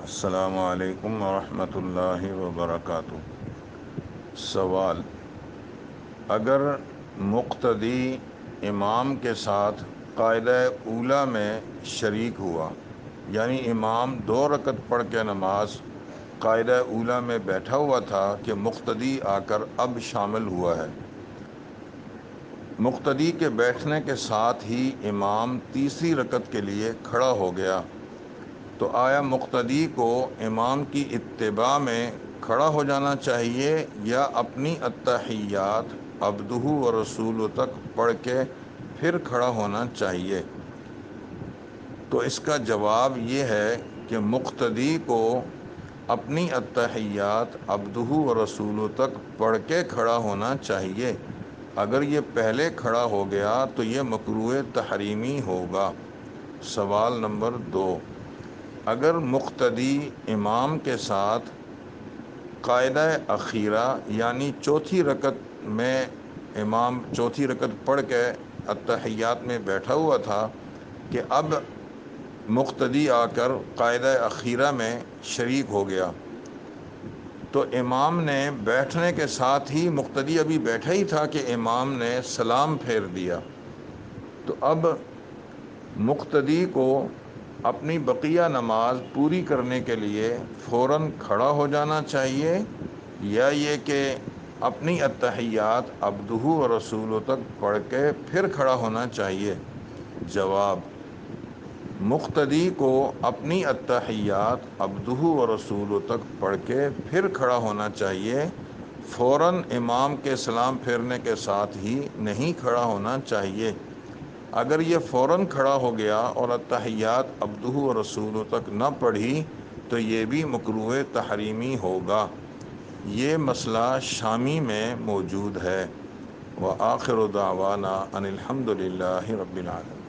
السلام علیکم ورحمۃ اللہ وبرکاتہ۔ سوال: اگر مقتدی امام کے ساتھ قاعدہ اولیٰ میں شریک ہوا، یعنی امام 2 رکعت پڑھ کے نماز قاعدہ اولیٰ میں بیٹھا ہوا تھا کہ مقتدی آ کر اب شامل ہوا ہے، مقتدی کے بیٹھنے کے ساتھ ہی امام تیسری رکعت کے لیے کھڑا ہو گیا، تو آیا مقتدی کو امام کی اتباع میں کھڑا ہو جانا چاہیے یا اپنی التحیات عبدہ و رسولہ تک پڑھ کے پھر کھڑا ہونا چاہیے؟ تو اس کا جواب یہ ہے کہ مقتدی کو اپنی التحیات عبدہ و رسولہ تک پڑھ کے کھڑا ہونا چاہیے۔ اگر یہ پہلے کھڑا ہو گیا تو یہ مکروہ تحریمی ہوگا۔ سوال نمبر 2: اگر مقتدی امام کے ساتھ قاعدہ اخیرہ یعنی چوتھی رکعت میں امام چوتھی رکعت پڑھ کے التحیات میں بیٹھا ہوا تھا کہ اب مقتدی آ کر قاعدہ اخیرہ میں شریک ہو گیا، تو امام نے بیٹھنے کے ساتھ ہی مقتدی ابھی بیٹھا ہی تھا کہ امام نے سلام پھیر دیا، تو اب مقتدی کو اپنی بقیہ نماز پوری کرنے کے لیے فوراً کھڑا ہو جانا چاہیے یا یہ کہ اپنی التحیات عبدہ و رسولہ تک پڑھ کے پھر کھڑا ہونا چاہیے؟ جواب: مقتدی کو اپنی التحیات عبدہ و رسولہ تک پڑھ کے پھر کھڑا ہونا چاہیے، فوراً امام کے سلام پھیرنے کے ساتھ ہی نہیں کھڑا ہونا چاہیے۔ اگر یہ فوراً کھڑا ہو گیا اور التحیات عبدہ و رسولہ تک نہ پڑھی تو یہ بھی مکروہ تحریمی ہوگا۔ یہ مسئلہ شامی میں موجود ہے۔ وآخر دعوانا ان الحمد للہ رب العالمین۔